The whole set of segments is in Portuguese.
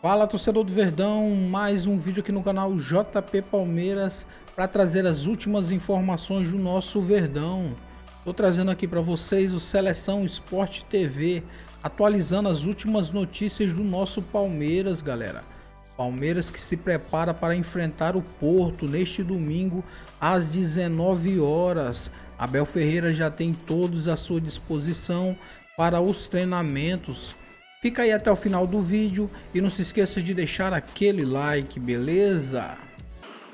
Fala, torcedor do Verdão, mais um vídeo aqui no canal JP Palmeiras para trazer as últimas informações do nosso Verdão. Estou trazendo aqui para vocês o Seleção Sport TV, atualizando as últimas notícias do nosso Palmeiras, galera. Palmeiras que se prepara para enfrentar o Porto neste domingo às 19 horas. Abel Ferreira já tem todos à sua disposição para os treinamentos. Fica aí até o final do vídeo e não se esqueça de deixar aquele like, beleza?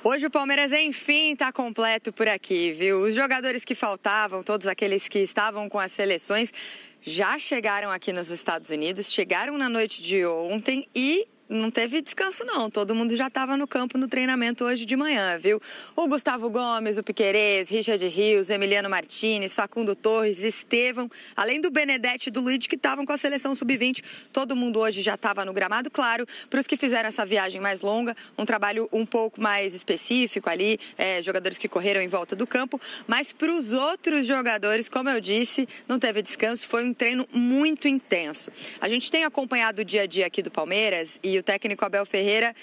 Hoje o Palmeiras, enfim, está completo por aqui, viu? Os jogadores que faltavam, todos aqueles que estavam com as seleções, já chegaram aqui nos Estados Unidos, chegaram na noite de ontem e não teve descanso não, todo mundo já estava no campo no treinamento hoje de manhã, viu? O Gustavo Gomes, o Piquerez, Richard Rios, Emiliano Martinez, Facundo Torres, Estevão, além do Benedetti e do Luiz que estavam com a seleção sub-20, todo mundo hoje já estava no gramado, claro, para os que fizeram essa viagem mais longa, um trabalho um pouco mais específico ali, jogadores que correram em volta do campo, mas para os outros jogadores, como eu disse, não teve descanso, foi um treino muito intenso. A gente tem acompanhado o dia a dia aqui do Palmeiras e o técnico Abel Ferreira,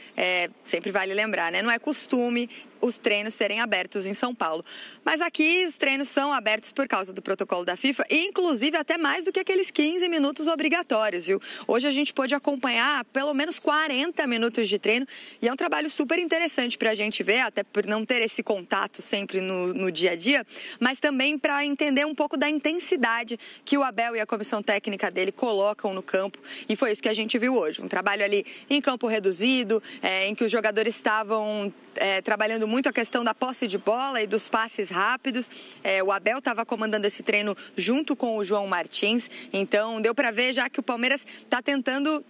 sempre vale lembrar, né? Não é costume os treinos serem abertos em São Paulo. Mas aqui os treinos são abertos por causa do protocolo da FIFA e inclusive até mais do que aqueles 15 minutos obrigatórios, viu? Hoje a gente pôde acompanhar pelo menos 40 minutos de treino e é um trabalho super interessante para a gente ver, até por não ter esse contato sempre no dia a dia, mas também para entender um pouco da intensidade que o Abel e a comissão técnica dele colocam no campo e foi isso que a gente viu hoje. Um trabalho ali em campo reduzido, em que os jogadores estavam trabalhando muito a questão da posse de bola e dos passes rápidos. O Abel estava comandando esse treino junto com o João Martins, então deu para ver já que o Palmeiras está tentando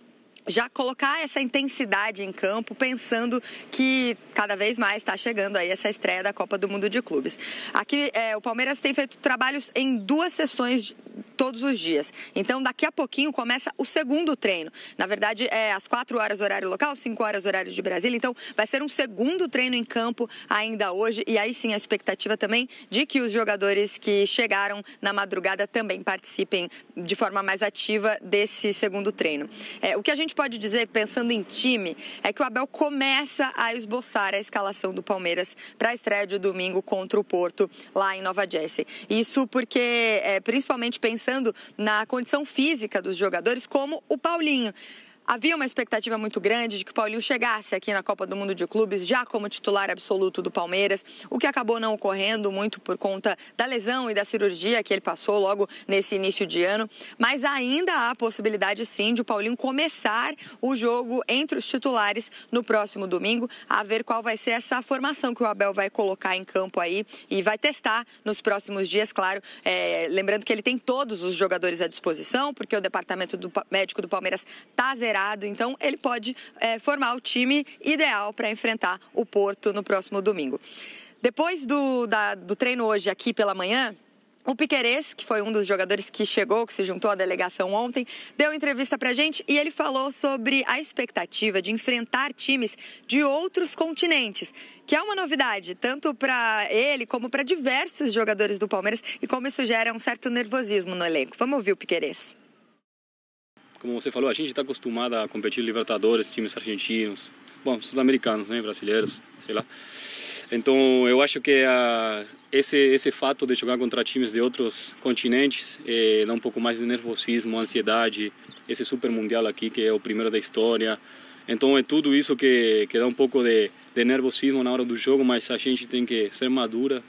já colocar essa intensidade em campo, pensando que cada vez mais está chegando aí essa estreia da Copa do Mundo de Clubes. Aqui o Palmeiras tem feito trabalhos em 2 sessões todos os dias. Então, daqui a pouquinho começa o segundo treino. Na verdade, é às 4 horas horário local, 5 horas horário de Brasília. Então, vai ser um segundo treino em campo ainda hoje. E aí sim, a expectativa também de que os jogadores que chegaram na madrugada também participem de forma mais ativa desse segundo treino. O que a gente pode dizer, pensando em time, é que o Abel começa a esboçar a escalação do Palmeiras para a estreia de domingo contra o Porto, lá em Nova Jersey. Isso porque, principalmente pensando na condição física dos jogadores, como o Paulinho. Havia uma expectativa muito grande de que o Paulinho chegasse aqui na Copa do Mundo de Clubes já como titular absoluto do Palmeiras, o que acabou não ocorrendo muito por conta da lesão e da cirurgia que ele passou logo nesse início de ano, mas ainda há a possibilidade sim de o Paulinho começar o jogo entre os titulares no próximo domingo, a ver qual vai ser essa formação que o Abel vai colocar em campo aí e vai testar nos próximos dias, claro, lembrando que ele tem todos os jogadores à disposição, porque o departamento médico do Palmeiras está zerado. Então ele pode formar o time ideal para enfrentar o Porto no próximo domingo. Depois do treino hoje aqui pela manhã, o Piquerez, que foi um dos jogadores que chegou, que se juntou à delegação ontem, deu entrevista pra gente e ele falou sobre a expectativa de enfrentar times de outros continentes, que é uma novidade, tanto para ele como para diversos jogadores do Palmeiras e como isso gera um certo nervosismo no elenco. Vamos ouvir o Piquerez. Como você falou, a gente está acostumado a competir Libertadores, times argentinos, bom, sul-americanos, né, brasileiros, sei lá. Então, eu acho que esse fato de jogar contra times de outros continentes dá um pouco mais de nervosismo, ansiedade, esse super mundial aqui que é o primeiro da história. Então, é tudo isso que dá um pouco de nervosismo na hora do jogo, mas a gente tem que ser madura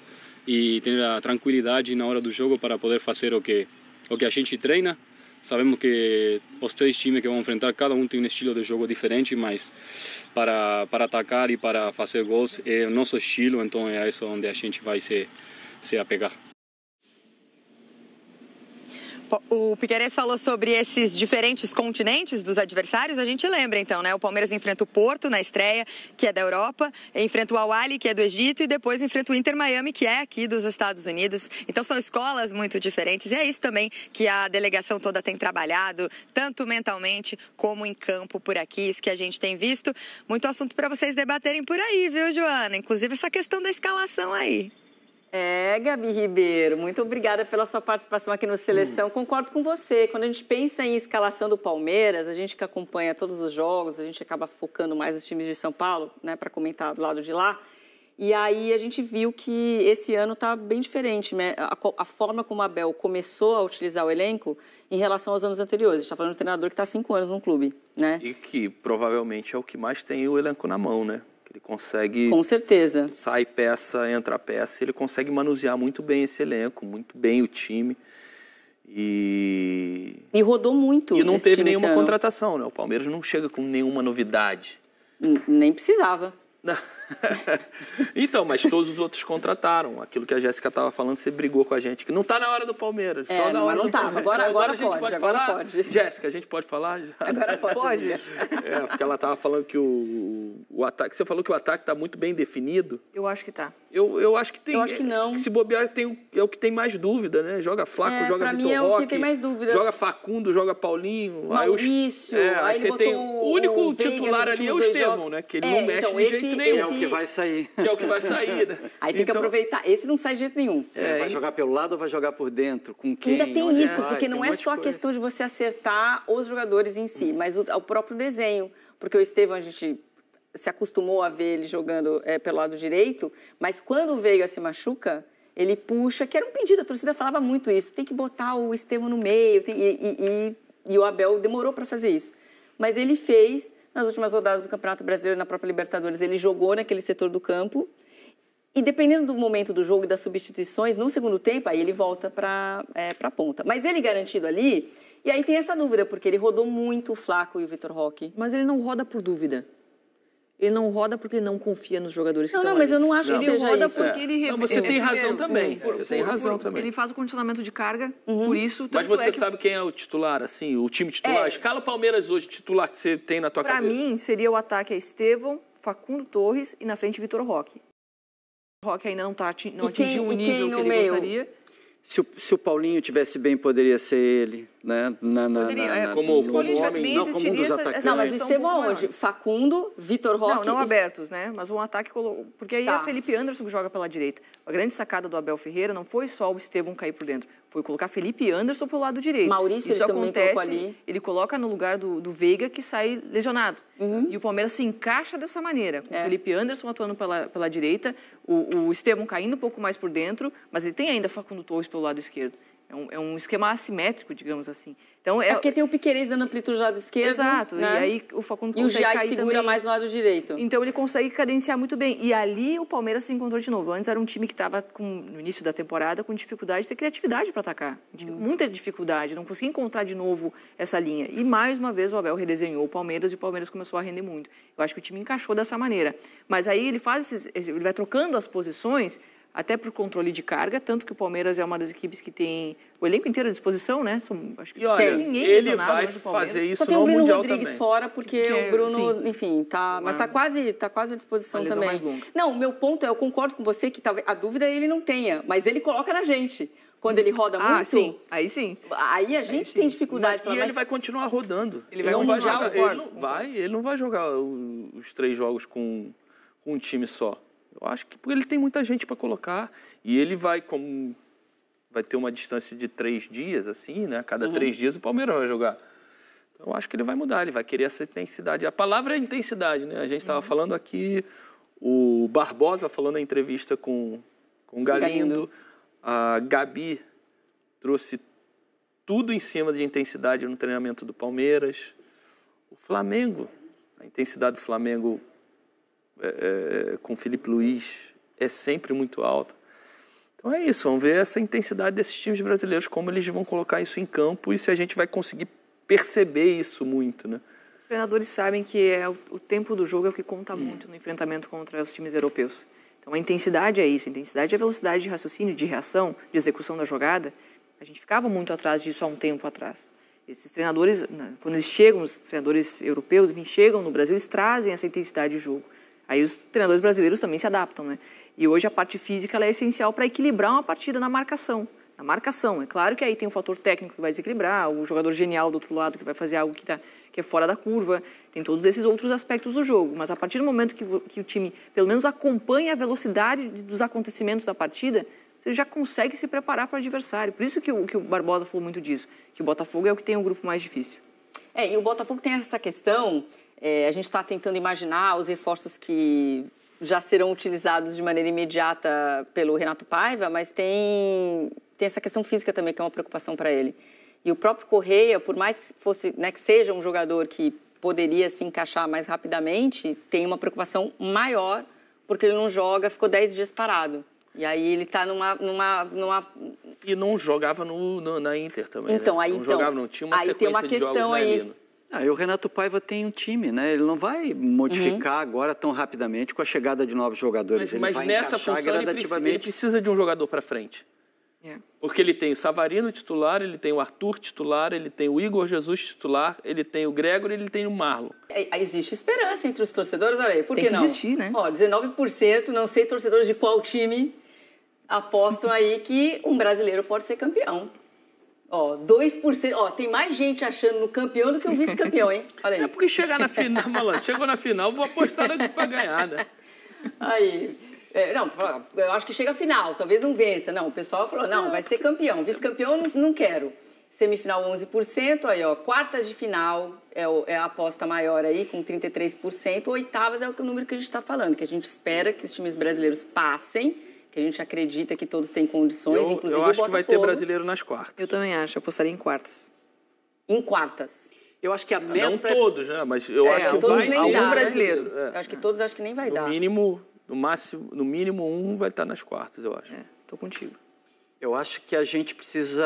e ter a tranquilidade na hora do jogo para poder fazer o que a gente treina. Sabemos que os 3 times que vão enfrentar, cada um tem um estilo de jogo diferente, mas para atacar e para fazer gols é o nosso estilo, então é isso onde a gente vai se apegar. O Piquerez falou sobre esses diferentes continentes dos adversários. A gente lembra, então, né? O Palmeiras enfrenta o Porto na estreia, que é da Europa, enfrenta o Al-Ahly, que é do Egito, e depois enfrenta o Inter Miami, que é aqui dos Estados Unidos. Então, são escolas muito diferentes. E é isso também que a delegação toda tem trabalhado, tanto mentalmente como em campo por aqui. Isso que a gente tem visto. Muito assunto para vocês debaterem por aí, viu, Joana? Inclusive essa questão da escalação aí. Gabi Ribeiro, muito obrigada pela sua participação aqui no Seleção. Concordo com você. Quando a gente pensa em escalação do Palmeiras, a gente que acompanha todos os jogos, a gente acaba focando mais nos times de São Paulo, né, para comentar do lado de lá. E aí a gente viu que esse ano está bem diferente, né? A forma como a Abel começou a utilizar o elenco em relação aos anos anteriores. A gente está falando de um treinador que está há 5 anos no clube, né? E que provavelmente é o que mais tem o elenco na mão, né? Ele consegue... Com certeza. Sai peça, entra peça, ele consegue manusear muito bem esse elenco, muito bem o time. E rodou muito. E não teve nenhuma contratação, né? O Palmeiras não chega com nenhuma novidade. Nem precisava. Então, mas todos os outros contrataram. Aquilo que a Jéssica estava falando, você brigou com a gente, que não está na hora do Palmeiras. Mas não estava. Agora pode. Jéssica, a gente pode falar? Já? Agora pode. Porque ela estava falando que o ataque... Você falou que o ataque está muito bem definido. Eu acho que está. Eu acho que tem... Eu acho que não. Se bobear, é o que tem mais dúvida, né? Joga Flaco, joga Vitor Roque. Pra mim é o que tem mais dúvida. Joga Facundo, joga Paulinho. Maurício. Aí você tem... O único titular ali é o Estevão, né? Que ele não mexe de jeito nenhum. É o que vai sair. Que é o que vai sair, né? Aí tem que aproveitar. Esse não sai de jeito nenhum. Vai jogar pelo lado ou vai jogar por dentro? Com quem? Ainda tem isso, porque não é só a questão de você acertar os jogadores em si, mas o próprio desenho. Porque o Estevão, a gente se acostumou a ver ele jogando pelo lado direito, mas quando o Veiga se machuca, ele puxa, que era um pedido, a torcida falava muito isso, tem que botar o Estevão no meio, e o Abel demorou para fazer isso. Mas ele fez, nas últimas rodadas do Campeonato Brasileiro, na própria Libertadores, ele jogou naquele setor do campo, e dependendo do momento do jogo e das substituições, no segundo tempo, aí ele volta para a ponta. Mas ele garantido ali, e aí tem essa dúvida, porque ele rodou muito o Flaco e o Vitor Roque. Mas ele não roda por dúvida. Ele não roda porque ele não confia nos jogadores que estão ali. Não, mas eu não acho que ele seja roda isso. porque ele... Não, você tem razão também. Você tem razão também. Ele faz o condicionamento de carga, por isso... Mas você sabe quem é o titular, assim, o time titular? Escala o Palmeiras hoje, titular que você tem na tua cabeça. Para mim, seria o ataque a Estevão, Facundo Torres e na frente Vitor Roque. O Roque ainda não atingiu o nível que ele gostaria. Se o Paulinho tivesse bem, poderia ser ele, né? Como homem, não como um dos atacantes. Não, mas o Estevão aonde? Facundo, Vitor Roque... Não abertos, né? Mas um ataque... Porque aí é Felipe Anderson que joga pela direita. A grande sacada do Abel Ferreira não foi só o Estevão cair por dentro, foi colocar Felipe Anderson pelo lado direito. Maurício, isso ele também colocou ali. Ele coloca no lugar do Veiga, que sai lesionado. E o Palmeiras se encaixa dessa maneira, com o Felipe Anderson atuando pela direita, o Estevão caindo um pouco mais por dentro, mas ele tem ainda Facundo Torres pelo lado esquerdo. É um esquema assimétrico, digamos assim. Então, porque tem o Piquerez dando amplitude do lado esquerdo. Exato, né? E aí o Facundo consegue cair. E o Jai segura também. mais no lado direito. Então ele consegue cadenciar muito bem. E ali o Palmeiras se encontrou de novo. Antes era um time que estava, no início da temporada, com dificuldade de ter criatividade para atacar. Muita dificuldade, não conseguia encontrar de novo essa linha. E mais uma vez o Abel redesenhou o Palmeiras e o Palmeiras começou a render muito. Eu acho que o time encaixou dessa maneira. Mas aí ele ele vai trocando as posições, até por controle de carga, tanto que o Palmeiras é uma das equipes que tem o elenco inteiro à disposição, né? Acho que e olha, ele vai fazer isso no Mundial também. Só tem o Bruno Rodrigues fora, porque o Bruno, enfim, mas tá quase à disposição também. Mais longa. Não, o meu ponto eu concordo com você que talvez a dúvida ele não tenha, mas ele coloca na gente. Quando ele roda muito... Sim. Aí sim. Aí a gente tem dificuldade. E ele vai continuar rodando. Ele vai jogar. Ele não vai jogar os 3 jogos com um time só. Eu acho que porque ele tem muita gente para colocar e ele vai ter uma distância de 3 dias, assim, né? Cada 3 dias o Palmeiras vai jogar. Então eu acho que ele vai mudar, ele vai querer essa intensidade. A palavra é intensidade, né? A gente estava falando aqui, o Barbosa falou na entrevista com o Galindo, a Gabi trouxe tudo em cima de intensidade no treinamento do Palmeiras. O Flamengo, a intensidade do Flamengo com o Felipe Luiz é sempre muito alta. Então é isso, vamos ver essa intensidade desses times brasileiros, como eles vão colocar isso em campo e se a gente vai conseguir perceber isso muito, né? Os treinadores sabem que o tempo do jogo é o que conta muito no enfrentamento contra os times europeus. Então a intensidade é isso, a intensidade é a velocidade de raciocínio, de reação, de execução da jogada. A gente ficava muito atrás disso há um tempo atrás. Esses treinadores, quando eles chegam, os treinadores europeus chegam no Brasil, eles trazem essa intensidade de jogo. Aí os treinadores brasileiros também se adaptam, né? E hoje a parte física ela é essencial para equilibrar uma partida na marcação. Na marcação, é claro que aí tem um fator técnico que vai desequilibrar, o jogador genial do outro lado que vai fazer algo que é fora da curva, tem todos esses outros aspectos do jogo. Mas a partir do momento que o time, pelo menos, acompanha a velocidade dos acontecimentos da partida, você já consegue se preparar para o adversário. Por isso que o Barbosa falou muito disso, que o Botafogo é o que tem o grupo mais difícil. E o Botafogo tem essa questão, a gente está tentando imaginar os reforços que já serão utilizados de maneira imediata pelo Renato Paiva, mas tem essa questão física também, que é uma preocupação para ele. E o próprio Correia, por mais que fosse, né, que seja um jogador que poderia se encaixar mais rapidamente, tem uma preocupação maior, porque ele não joga, ficou 10 dias parado. E aí ele está numa... E não jogava na Inter também, então, né? Aí, não jogava, não tinha uma aí tem uma questão aí. E o Renato Paiva tem um time, né? Ele não vai modificar agora tão rapidamente com a chegada de novos jogadores. Mas nessa função ele precisa de um jogador para frente. Porque ele tem o Savarino titular, ele tem o Arthur titular, ele tem o Igor Jesus titular, ele tem o Gregor e ele tem o Marlon. Existe esperança entre os torcedores, olha aí. Por que não? Tem que existir, né? 19%, não sei torcedores de qual time, apostam aí que um brasileiro pode ser campeão. 2%. Tem mais gente achando no campeão do que o vice-campeão, hein? Olha aí. É porque chegar na final, malandro, chegou na final, vou apostar para ganhar, né? Aí... eu acho que chega a final, talvez não vença. Não, o pessoal falou, não, vai ser campeão. Vice-campeão, não quero. Semifinal, 11%. Aí, quartas de final é a aposta maior aí, com 33%. Oitavas é o número que a gente está falando, que a gente espera que os times brasileiros passem, que a gente acredita que todos têm condições, inclusive o Botafogo. Eu acho que vai ter brasileiro nas quartas. Eu também acho, eu apostaria em quartas. Em quartas? Eu acho que a meta... Não todos, né? Mas eu acho que todos vai nem dá, brasileiro. Eu acho que todos acho que nem vai dar. No mínimo um vai estar nas quartas, eu acho. Tô contigo. Eu acho que a gente precisa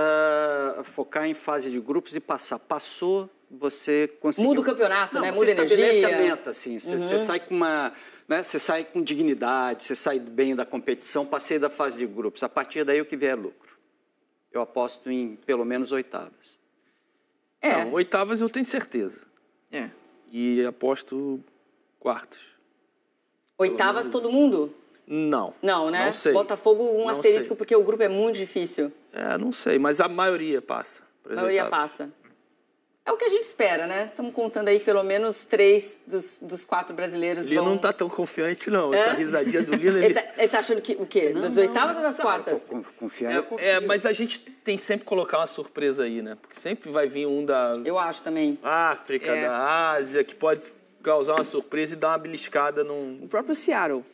focar em fase de grupos e passar. Passou, você conseguiu... Muda o campeonato, né? Muda a energia. Você estabelece a meta, assim. Você sai com uma... Né? Você sai com dignidade, você sai bem da competição, passei da fase de grupos. A partir daí, o que vier é lucro. Eu aposto em pelo menos oitavas. Não, oitavas eu tenho certeza. E aposto quartas. Oitavas todo mundo? Não. Não, né? Não sei. Botafogo não asterisco, sei. porque o grupo é muito difícil. Não sei, mas a maioria passa. A maioria passa. É o que a gente espera, né? Estamos contando aí pelo menos 3 dos 4 brasileiros. Ele não está tão confiante, não. Essa risadinha do Lino... Ele tá achando que o quê? Das oitavas ou das quartas? Confiante. Mas a gente tem sempre que colocar uma surpresa aí, né? Porque sempre vai vir um da... Eu acho também. África, da Ásia, que pode causar uma surpresa e dar uma beliscada num... O próprio Seattle.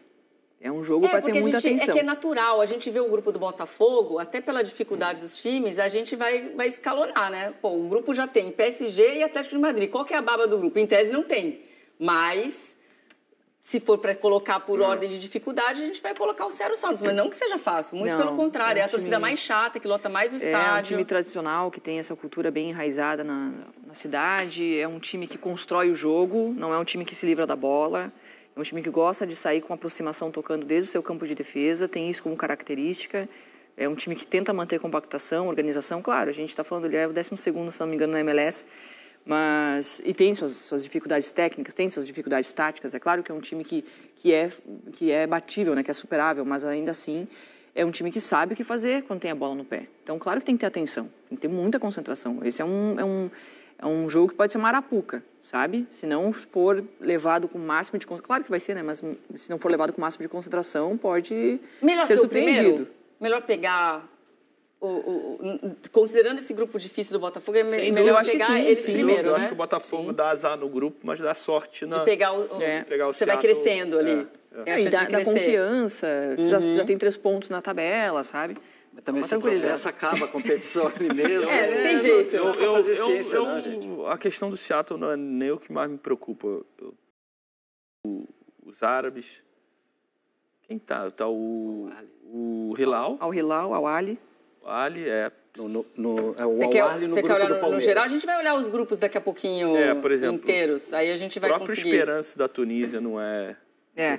É um jogo para ter muita atenção. É que é natural, a gente vê o grupo do Botafogo, até pela dificuldade dos times, a gente vai escalonar, né? O grupo já tem PSG e Atlético de Madrid. Qual que é a baba do grupo? Em tese não tem. Mas, se for para colocar por ordem de dificuldade, a gente vai colocar o Seattle Sounders. Mas não que seja fácil, muito pelo contrário. É a torcida mais chata, que lota mais o estádio. É um time tradicional, que tem essa cultura bem enraizada na cidade. É um time que constrói o jogo, não é um time que se livra da bola. É um time que gosta de sair com aproximação tocando desde o seu campo de defesa, tem isso como característica. É um time que tenta manter compactação, organização. Claro, a gente está falando, ele é o 12º, se não me engano, na MLS. E tem suas dificuldades técnicas, tem suas dificuldades táticas. É claro que é um time que é batível, né, que é superável, mas ainda assim é um time que sabe o que fazer quando tem a bola no pé. Então, claro que tem que ter atenção, tem que ter muita concentração. Esse é um jogo que pode ser marapuca, sabe? Se não for levado com o máximo de... Claro que vai ser, né? Mas se não for levado com o máximo de concentração, pode ser surpreendido. Melhor pegar... considerando esse grupo difícil do Botafogo, é melhor pegar eles primeiro, Eu acho que o Botafogo dá azar no grupo, mas dá sorte de pegar o você vai crescendo ali. E dá confiança, já tem 3 pontos na tabela, sabe? Mas também se tropeça, acaba a competição ali mesmo. Não tem jeito. A questão do Seattle não é nem o que mais me preocupa. Os árabes... Quem tá? Tá o Hilal. Ao Hilal, ao Ali. O Ali é... Você quer olhar no geral? A gente vai olhar os grupos daqui a pouquinho por exemplo, inteiros. Aí a gente vai conseguir... O próprio Esperance da Tunísia não é...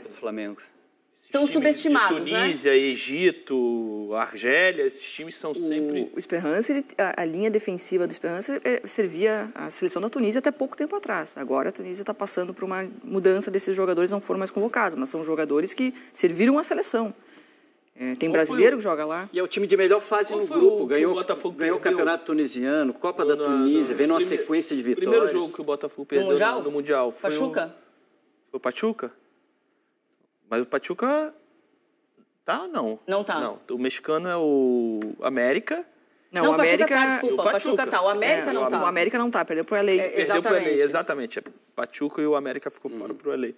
do Flamengo. São subestimados, Tunísia, Egito, Argélia, esses times são sempre... O Esperance, a linha defensiva do Esperance servia a seleção da Tunísia até pouco tempo atrás. Agora a Tunísia está passando por uma mudança desses jogadores, não foram mais convocados, mas são jogadores que serviram a seleção. Tem brasileiro que joga lá. E é o time de melhor fase no grupo. Ganhou o campeonato tunisiano, Copa da Tunísia, vem numa sequência de vitórias. O primeiro jogo que o Botafogo perdeu no Mundial foi Pachuca? Foi o Pachuca? Mas o Pachuca Tá ou não? Não tá. Não, o mexicano é o América. Não, o América... Pachuca tá, desculpa. O Pachuca tá. O América não tá. O América não tá, perdeu pro LA. Perdeu pro LA, Exatamente. exatamente. Pachuca e o América ficou fora pro LA.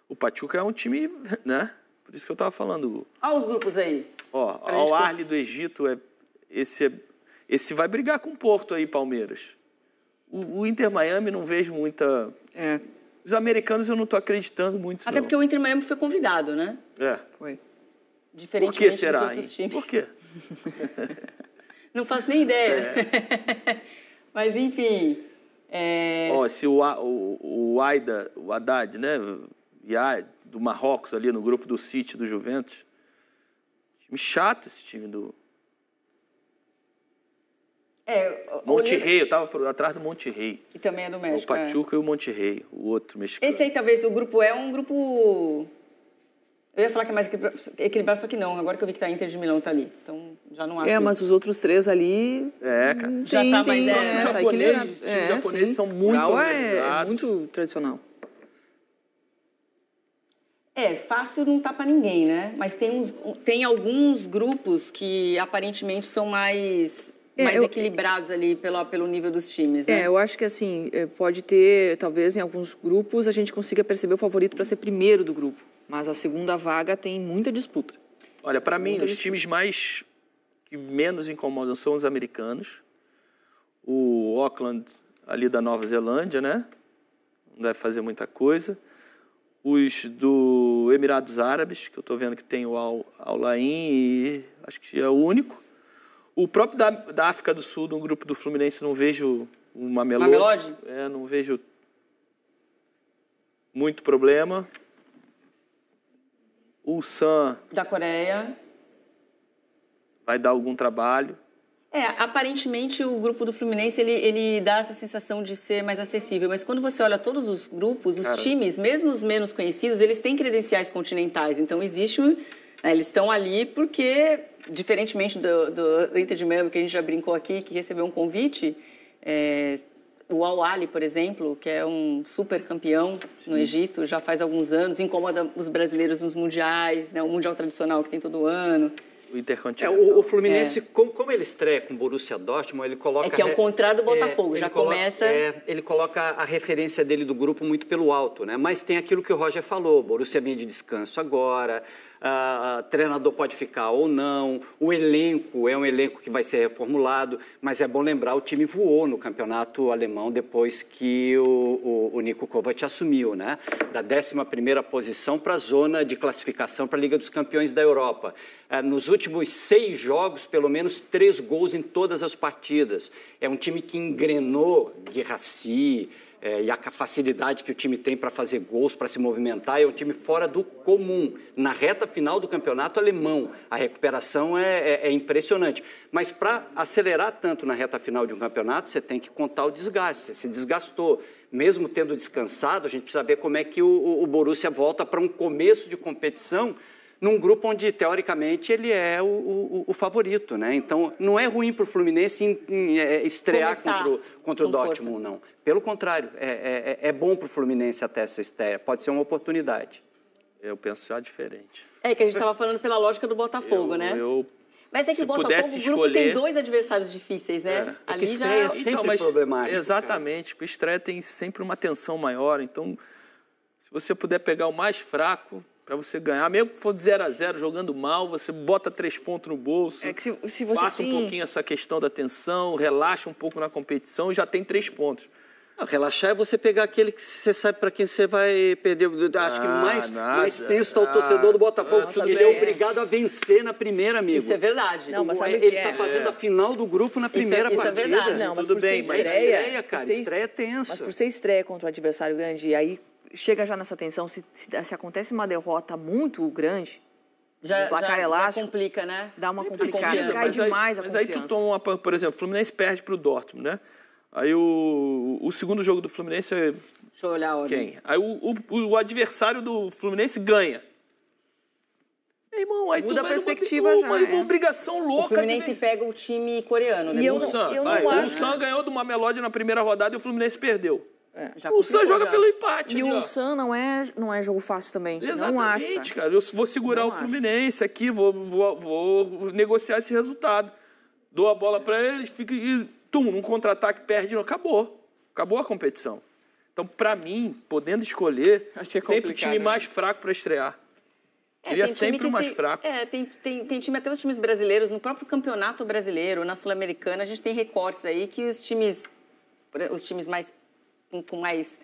O Pachuca é um time, né? Por isso que eu tava falando. Olha os grupos aí. Ó, Al Ahly do Egito, esse vai brigar com o Porto aí, Palmeiras. O Inter Miami não vejo muita... Os americanos eu não tô acreditando muito, Até não. porque o Inter Miami foi convidado, né? Foi. Diferentemente Por que será, dos outros times. Por quê? Não faço nem ideia. Mas, enfim... Ó, se o Aida, o Haddad, né? Do Marrocos ali no grupo do City, do Juventus. Time chato esse time do... Monterrey, eu tava atrás do Monterrey. Que também é do O México. Pachuca e o Monterrey, o outro mexicano. Esse aí, talvez, o grupo é um grupo... Eu ia falar que é mais equilibrado, só que não. Agora que eu vi que a Inter de Milão tá ali. Então, já não acho Mas os outros 3 ali... Cara. Já tá mais... tá equilibrado. Os times japoneses são muito organizados. É muito tradicional. Fácil não tá pra ninguém, né? Mas tem alguns grupos que aparentemente são mais equilibrados ali pelo nível dos times, né? Eu acho que assim, pode ter, talvez em alguns grupos a gente consiga perceber o favorito para ser primeiro do grupo. Mas a segunda vaga tem muita disputa. Olha, para mim, os times que menos incomodam são os americanos. O Auckland, ali da Nova Zelândia, né? Não deve fazer muita coisa. Os do Emirados Árabes, que eu estou vendo que tem o Al-Ain e acho que é o único. O próprio da África do Sul, no grupo do Fluminense, não vejo o Mamelodi. Não vejo muito problema. O Ulsan da Coreia vai dar algum trabalho. Aparentemente o grupo do Fluminense ele dá essa sensação de ser mais acessível, mas quando você olha todos os grupos, os times, mesmo os menos conhecidos, eles têm credenciais continentais, então existe eles estão ali porque, diferentemente do Inter de Miami, que a gente já brincou aqui, que recebeu um convite, o Al Ahly, por exemplo, que é um super campeão no Egito, já faz alguns anos, incomoda os brasileiros nos mundiais, né, o mundial tradicional que tem todo ano. O Intercontinental. O Fluminense, como ele estreia com o Borussia Dortmund, ele coloca... que é o contrário do Botafogo, já começa... ele coloca a referência dele do grupo muito pelo alto, né? Mas tem aquilo que o Roger falou, Borussia vinha de descanso agora, treinador pode ficar ou não, o elenco é um elenco que vai ser reformulado, mas é bom lembrar, o time voou no campeonato alemão depois que o Niko Kovac assumiu, né? Da 11ª posição para a zona de classificação para a Liga dos Campeões da Europa. Nos últimos 6 jogos, pelo menos 3 gols em todas as partidas. É um time que engrenou Guirassy, e a facilidade que o time tem para fazer gols, para se movimentar, é um time fora do comum. Na reta final do campeonato alemão, a recuperação é impressionante. Mas para acelerar tanto na reta final de um campeonato, você tem que contar o desgaste. Você se desgastou. Mesmo tendo descansado, a gente precisa ver como é que o Borussia volta para um começo de competição num grupo onde, teoricamente, ele é o favorito, né? Então, não é ruim para o Fluminense estrear contra o Dortmund, não. Pelo contrário, é bom para o Fluminense até essa estreia. Pode ser uma oportunidade. Eu penso já diferente. Que a gente estava falando pela lógica do Botafogo, né? Mas é que o Botafogo, o grupo tem 2 adversários difíceis, né? Ali estreia é sempre problemático. Exatamente, porque estreia tem sempre uma tensão maior. Então, se você puder pegar o mais fraco... para você ganhar, mesmo que for 0-0, jogando mal, você bota 3 pontos no bolso, se você passa um pouquinho essa questão da tensão, relaxa um pouco na competição e já tem 3 pontos. Relaxar é você pegar aquele que você sabe para quem você vai perder. Acho que mais tenso está o torcedor do Botafogo. Ele é obrigado a vencer na primeira, amigo. Isso é verdade. Não, mas sabe ele está fazendo a final do grupo na primeira partida. Isso é verdade. Não, mas tudo bem, mas estreia, cara, estreia é tenso. Mas por ser estreia contra um adversário grande, e aí chega já nessa tensão, se acontece uma derrota muito grande, já placar elástico, complica, né? Dá uma complicada, cai demais a confiança. Mas aí tu toma, por exemplo, o Fluminense perde para o Dortmund, né? Aí o segundo jogo do Fluminense é... Deixa eu olhar a ordem. Quem? Aí o adversário do Fluminense ganha. Meu irmão, aí muda tu a perspectiva já. Uma obrigação louca. O Fluminense pega o time coreano, né? E eu o não acho... Ulsan ganhou do Mamelodi na primeira rodada e o Fluminense perdeu. Já O San complicou, joga já. pelo empate. E ali, o ó. San não é jogo fácil também. Exatamente, Não acho, tá? cara. Eu vou segurar Não o Fluminense aqui, vou negociar esse resultado. Dou a bola para eles, fica e num contra-ataque, perde. Acabou a competição. Então, para mim, podendo escolher, Achei sempre o complicado, time né? mais fraco para estrear. Queria tem time sempre o mais fraco. Tem time, até os times brasileiros, no próprio campeonato brasileiro, na Sul-Americana, a gente tem recortes aí que os times mais com mais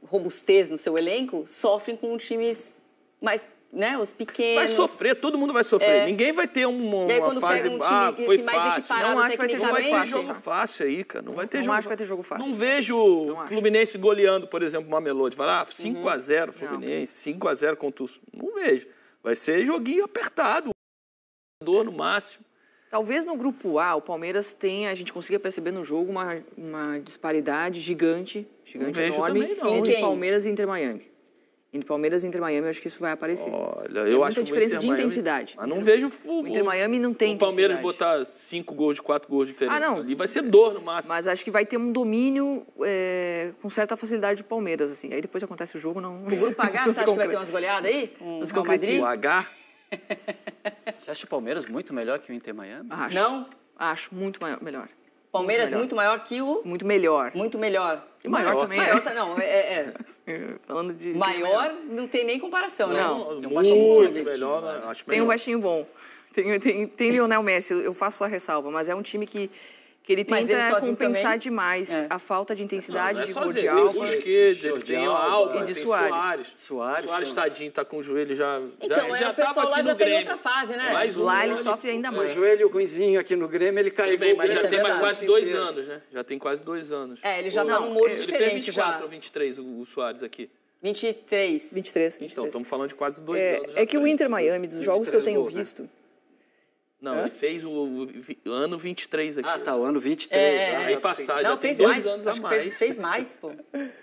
robustez no seu elenco sofrem com times mais, né, os pequenos. Vai sofrer, todo mundo vai sofrer. Ninguém vai ter uma E aí, quando fase... pega um time que foi esse mais fácil. equiparado Não acho que vai ter Não vai ter tecnicamente, jogo fácil aí, cara. Não vai ter Não jogo. acho que vai ter jogo fácil. Não vejo o Não acho. Fluminense goleando, por exemplo, o Mamelodi. Falar 5x0 Fluminense, 5x0 contra o... Não vejo. Vai ser joguinho apertado. No máximo. Talvez no grupo A, o Palmeiras a gente consiga perceber no jogo uma disparidade gigante vejo enorme também, não. entre Quem? Palmeiras e Inter Miami. Entre Palmeiras e Inter Miami, eu acho que isso vai aparecer. Olha, É eu muita acho diferença o de Inter Miami- intensidade. Mas não vejo O Inter Miami não tem o Palmeiras intensidade. botar 5 gols, 4 gols de diferença. Ah, não. Ali vai ser dor no máximo. Mas acho que vai ter um domínio com certa facilidade do Palmeiras, assim. Aí depois acontece o jogo, não... O Grupo H, você acha que vai ter umas goleadas aí? Com se o Real Madrid? O H... Você acha o Palmeiras muito melhor que o Inter Miami? Acho. Não? Acho muito melhor. Palmeiras melhor. muito maior que o... Muito melhor. Muito melhor. E maior também, né? Maior, não, Falando de... maior não tem nem comparação, né? Muito melhor, né? Acho Tem um melhor. baixinho bom. Tem Lionel Messi, eu faço só ressalva, mas é um time que ele Mas tenta ele sozinho compensar também? demais a falta de intensidade Não é de sozinho, Jordi tem o Alba. Busquets, ele tem o Alba, e de tem Suárez. Suárez, tadinho, tá com o joelho já... Então, o pessoal lá já tem outra fase, né? Mais um Lá ele ano. sofre ainda O mais. joelho ruimzinho aqui no Grêmio, ele Tudo carregou bem, o mas já Grêmio tem mais verdade. quase 2 anos, né? Já tem quase 2 anos. Ele já tá Não, num modo Ele fez diferente 24 já. ou 23, o Soares aqui. 23. 23. Então, estamos falando de quase 2 anos. É que o Inter Miami, dos jogos que eu 23 tenho gols, né? visto... Não, ele fez o ano 23 aqui. Ah, tá, o ano 23. Aí passar, Não, já tem fez 2 mais. anos a Acho que mais. fez mais, pô.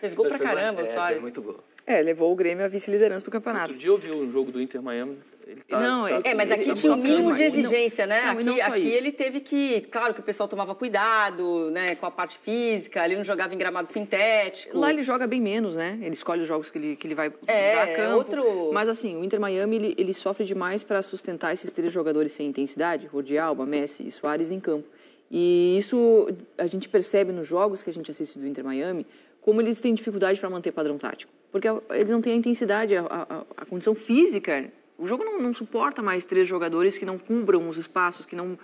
Fez gol pra caramba, o Soares. Fez muito gol. levou o Grêmio à vice-liderança do campeonato. Outro dia eu vi um jogo do Inter Miami. Ele tá, Não, Mas aqui Ele tinha um sofre mínimo de demais. exigência, né? Não, e não só Aqui isso. ele teve que... Claro que o pessoal tomava cuidado, né? Com a parte física. Ele não jogava em gramado sintético. Lá ele joga bem menos, né? Ele escolhe os jogos que ele vai É, dar a campo. outro- Mas assim, o Inter Miami, ele sofre demais para sustentar esses 3 jogadores sem intensidade, Jordi Alba, Messi e Suárez em campo. E isso a gente percebe nos jogos que a gente assiste do Inter Miami, como eles têm dificuldade para manter padrão tático. Porque eles não têm a intensidade, a condição física. O jogo não suporta mais 3 jogadores que não cubram os espaços, que não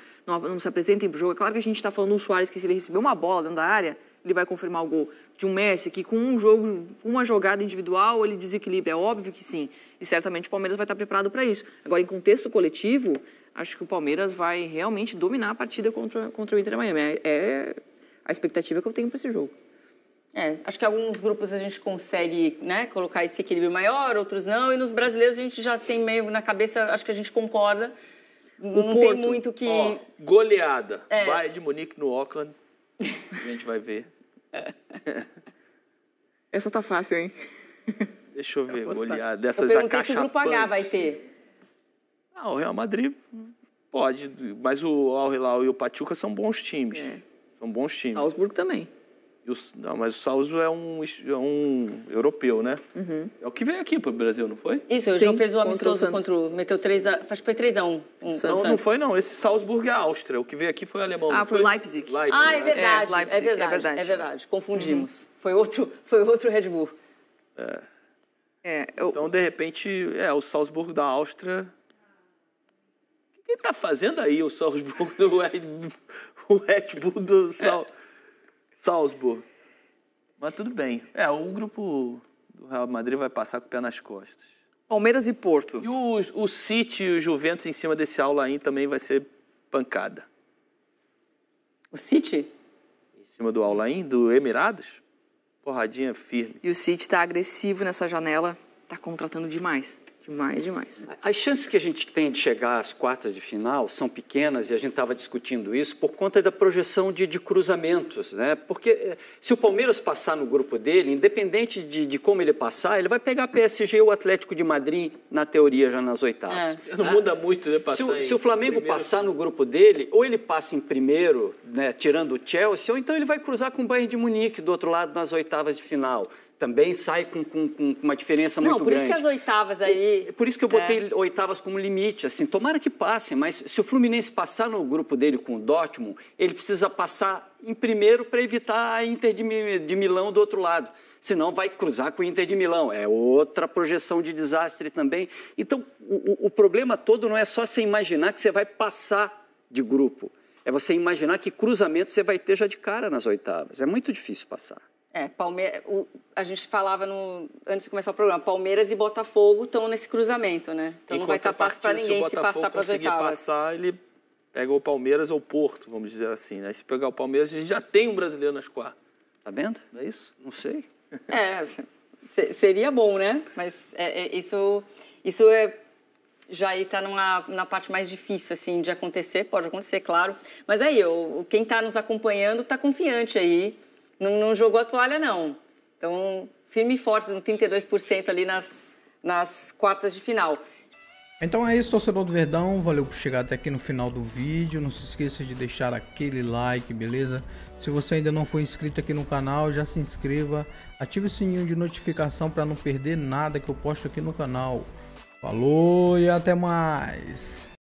se apresentem para o jogo. É claro que a gente está falando do Suárez, que se ele receber uma bola dentro da área, ele vai confirmar o gol. De um Messi, que com uma jogada individual, ele desequilibra. É óbvio que sim. E certamente o Palmeiras vai estar preparado para isso. Agora, em contexto coletivo, acho que o Palmeiras vai realmente dominar a partida contra o Inter Miami. É a expectativa que eu tenho para esse jogo. Acho que alguns grupos a gente consegue, né, colocar esse equilíbrio maior, outros não. E nos brasileiros a gente já tem meio na cabeça, acho que a gente concorda. Não tem muito que... Ó, goleada. Bayern de Munique no Auckland. A gente vai ver. Essa tá fácil, hein? Deixa eu ver, goleada. Eu Dessas perguntei se o Grupo H acachapantes. vai ter. O Real Madrid pode, mas o Al Hilal e o Pachuca são bons times. São bons times. Salzburgo também. Não, mas o Salzburgo é um europeu, né? É o que veio aqui pro Brasil, não foi? Isso, o Sim, João fez o contra o amistoso Santos. contra o... Meteu 3x... Acho que foi 3x1. Não foi, não. Esse Salzburgo é a Áustria. O que veio aqui foi o alemão. não Foi Leipzig. Ah, é né? verdade. Leipzig, É verdade. Confundimos. Foi outro Red Bull. Então, de repente, o Salzburgo da Áustria... O que ele tá fazendo aí, o Salzburgo? O Red Bull do Salzburgo. Mas tudo bem. O grupo do Real Madrid vai passar com o pé nas costas. Palmeiras e Porto. E o City e o Juventus em cima desse Al-Ain também vai ser pancada. O City? Em cima do Al-Ain, do Emirados, porradinha firme. E o City tá agressivo nessa janela, tá contratando demais. Demais. As chances que a gente tem de chegar às quartas de final são pequenas, e a gente estava discutindo isso por conta da projeção de cruzamentos, né? Porque se o Palmeiras passar no grupo dele, independente de como ele passar, ele vai pegar PSG ou o Atlético de Madrid, na teoria, já nas oitavas. Não muda muito, né? Se o Flamengo passar no grupo dele, ou ele passa em primeiro, né, tirando o Chelsea, ou então ele vai cruzar com o Bayern de Munique do outro lado nas oitavas de final. Também sai com uma diferença muito grande. Não, por isso que as oitavas aí... Por isso que eu botei oitavas como limite. Assim, tomara que passem, mas se o Fluminense passar no grupo dele com o Dortmund, ele precisa passar em primeiro para evitar a Inter de Milão do outro lado. Senão vai cruzar com o Inter de Milão. É outra projeção de desastre também. Então, o problema todo não é só você imaginar que você vai passar de grupo. É você imaginar que cruzamento você vai ter já de cara nas oitavas. É muito difícil passar. A gente falava antes de começar o programa, Palmeiras e Botafogo estão nesse cruzamento, né? Então não vai estar fácil para ninguém se passar para as oitavas. Se o Botafogo conseguir passar, ele pega o Palmeiras ou o Porto, vamos dizer assim, né? Se pegar o Palmeiras, a gente já tem um brasileiro nas quartas. Tá vendo? Não é isso? Não sei. Seria bom, né? Mas isso já está na parte mais difícil assim, de acontecer, pode acontecer, claro. Mas aí, quem está nos acompanhando está confiante aí. Não jogou a toalha, não. Então, firme e forte, no 32% ali nas quartas de final. Então é isso, torcedor do Verdão. Valeu por chegar até aqui no final do vídeo. Não se esqueça de deixar aquele like, beleza? Se você ainda não for inscrito aqui no canal, já se inscreva. Ative o sininho de notificação para não perder nada que eu posto aqui no canal. Falou e até mais!